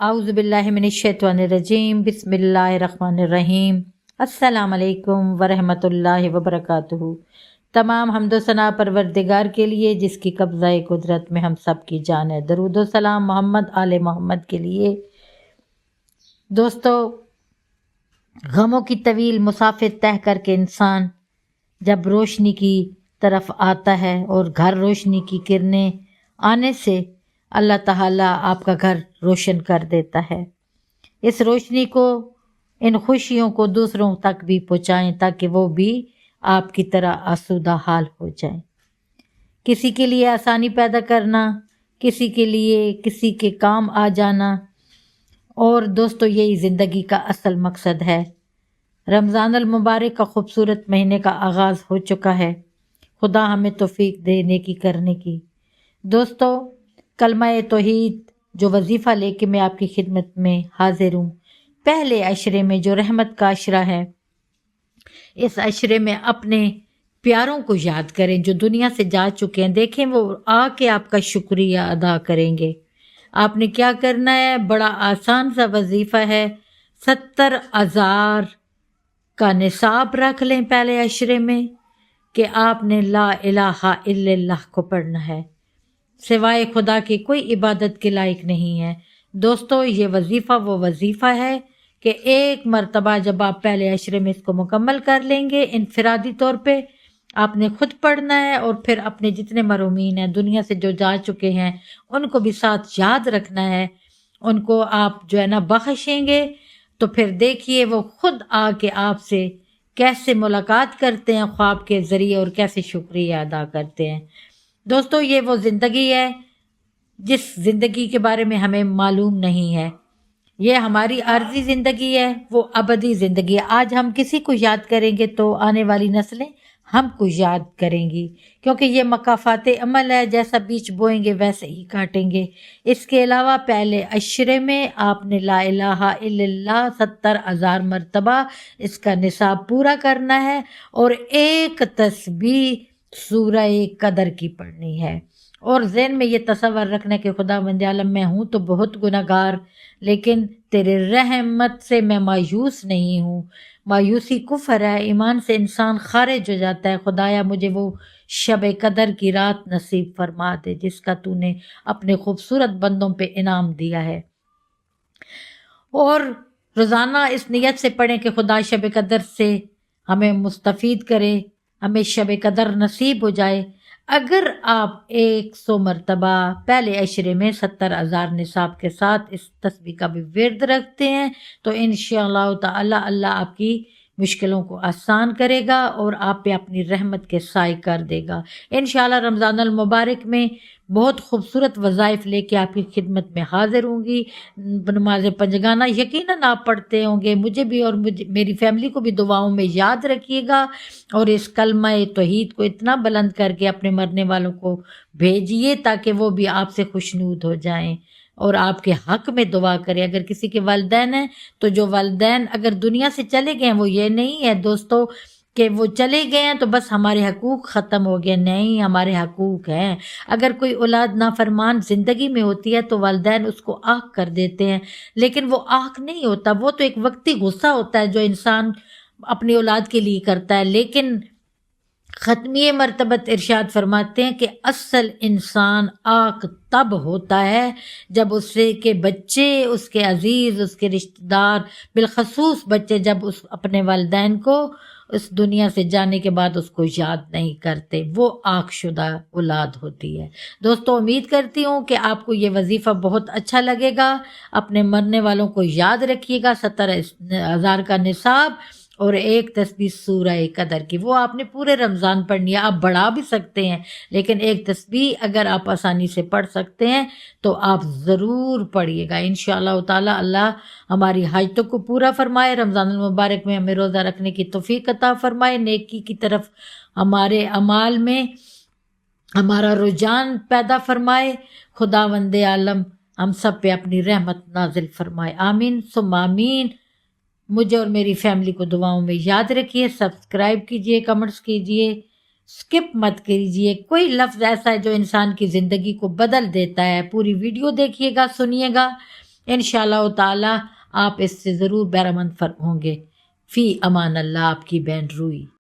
आउज़ु बिल्लाहि मिनश्शैतानिर्रजीम बिस्मिल्लाहिर्रहमानिर्रहीम अस्सलाम वालेकुम वरहमतुल्लाहि वबरकातुहू। तमाम हम्दो सना परवरदिगार के लिए जिसकी कब्ज़ाए कुदरत में हम सब की जान है। दरूद व सलाम मोहम्मद आले मोहम्मद के लिए। दोस्तों, गमों की तवील मुसाफिर तय करके इंसान जब रोशनी की तरफ आता है और घर रोशनी की किरणें आने से अल्लाह ताला आपका घर रोशन कर देता है। इस रोशनी को, इन खुशियों को दूसरों तक भी पहुँचाएं ताकि वो भी आपकी तरह आसूदा हाल हो जाएं। किसी के लिए आसानी पैदा करना, किसी के लिए किसी के काम आ जाना, और दोस्तों यही ज़िंदगी का असल मकसद है। रमज़ान अल मुबारक का खूबसूरत महीने का आगाज़ हो चुका है। खुदा हमें तौफीक दे नेकी करने की। दोस्तों, कलमा तौहीद जो वजीफ़ा लेके मैं आपकी खिदमत में हाजिर हूँ, पहले अशरे में जो रहमत का अशरा है, इस अशरे में अपने प्यारों को याद करें जो दुनिया से जा चुके हैं। देखें वो आके आपका शुक्रिया अदा करेंगे। आपने क्या करना है, बड़ा आसान सा वजीफ़ा है। 70,000 का निसाब रख लें पहले अशरे में कि आपने ला इलाहा इल्लल्लाह को पढ़ना है। सिवाय खुदा की कोई इबादत के लायक नहीं है। दोस्तों, ये वजीफ़ा वो वजीफ़ा है कि एक मरतबा जब आप पहले अशरे में इसको मुकम्मल कर लेंगे, इनफरादी तौर पे आपने खुद पढ़ना है और फिर अपने जितने मरूमीन हैं, दुनिया से जो जा चुके हैं, उनको भी साथ याद रखना है। उनको आप जो है ना बख्शेंगे तो फिर देखिए वो खुद आके आपसे कैसे मुलाकात करते हैं ख्वाब के ज़रिए और कैसे शुक्रिया अदा करते हैं। दोस्तों, ये वो ज़िंदगी है जिस ज़िंदगी के बारे में हमें मालूम नहीं है। ये हमारी आर्जी ज़िंदगी है, वो अबदी ज़िंदगी है। आज हम किसी को याद करेंगे तो आने वाली नस्लें हमको याद करेंगी, क्योंकि ये मकाफ़ाते अमल है, जैसा बीज बोएंगे वैसे ही काटेंगे। इसके अलावा पहले अशरे में आपने ला इलाहा इल्लल्लाह 70,000 मरतबा इसका निसाब पूरा करना है और एक तस्बीह सूरह कदर की पढ़नी है। और ज़हन में ये तसव्वुर रखना कि खुदा वंद आलम मैं हूँ तो बहुत गुनहगार, लेकिन तेरे रहमत से मैं मायूस नहीं हूँ। मायूसी कुफ्र है, ईमान से इंसान खारिज हो जाता है। खुदाया मुझे वो शब कदर की रात नसीब फरमा दे जिसका तूने अपने खूबसूरत बंदों पे इनाम दिया है। और रोज़ाना इस नियत से पढ़ें कि खुदा शब कदर से हमें मुस्तफ़ीद करे, हमें शब कदर नसीब हो जाए। अगर आप 100 मरतबा पहले अशरे में 70,000 निसाब के साथ इस तस्बीह का भी विर्द रखते हैं तो इंशाअल्लाह ताला अल्लाह आपकी मुश्किलों को आसान करेगा और आप पे अपनी रहमत के साए कर देगा। इंशाअल्लाह रमज़ान अल मुबारक में बहुत खूबसूरत वज़ाइफ लेके आपकी खिदमत में हाजिर होंगी। नमाज पंजगाना यकीनन आप पढ़ते होंगे, मुझे भी और मेरी फैमिली को भी दुआओं में याद रखिएगा। और इस कलमा तौहीद को इतना बुलंद करके अपने मरने वालों को भेजिए ताकि वो भी आपसे खुशनूद हो जाएं और आपके हक में दुआ करें। अगर किसी के वालिदैन हैं तो जो वालिदैन अगर दुनिया से चले गए हैं, वो ये नहीं है दोस्तों कि वो चले गए हैं तो बस हमारे हकूक़ ख़त्म हो गए, नहीं, हमारे हकूक़ हैं। अगर कोई औलाद नाफरमान ज़िंदगी में होती है तो वालिदैन उसको आँख कर देते हैं, लेकिन वो आँख नहीं होता, वो तो एक वक्ती गुस्सा होता है जो इंसान अपनी औलाद के लिए करता है। लेकिन ख़त्मी मरतबत इरशाद फरमाते हैं कि असल इंसान आक तब होता है जब उससे के बच्चे, उसके अजीज़, उसके रिश्तेदार, बिलखसूस बच्चे जब उस अपने वालिदैन को उस दुनिया से जाने के बाद उसको याद नहीं करते, वो आँखशुदा औलाद होती है। दोस्तों, उम्मीद करती हूँ कि आपको ये वजीफ़ा बहुत अच्छा लगेगा। अपने मरने वालों को याद रखिएगा। 70,000 का निसाब और एक तस्बीह सूरह कदर की, वो आपने पूरे रमज़ान पढ़नी है। आप बढ़ा भी सकते हैं, लेकिन एक तस्बीह अगर आप आसानी से पढ़ सकते हैं तो आप ज़रूर पढ़िएगा। इंशाअल्लाह ताला अल्लाह हमारी हाजतों को पूरा फरमाए। रमज़ान मुबारक में हमें रोज़ा रखने की तौफीक अता फरमाए। नेकी की तरफ हमारे अमाल में हमारा रुझान पैदा फरमाए। खुदा वंदे आलम हम सब पे अपनी रहमत नाजिल फरमाए। आमीन सुम्मा आमीन। मुझे और मेरी फैमिली को दुआओं में याद रखिए। सब्सक्राइब कीजिए, कमेंट्स कीजिए, स्किप मत कीजिए। कोई लफ्ज़ ऐसा है जो इंसान की ज़िंदगी को बदल देता है। पूरी वीडियो देखिएगा, सुनिएगा। انشاءاللہ تعالی آپ اس سے ضرور بہرمند ہوں گے۔ فی امان اللہ، آپ کی بہن روئی۔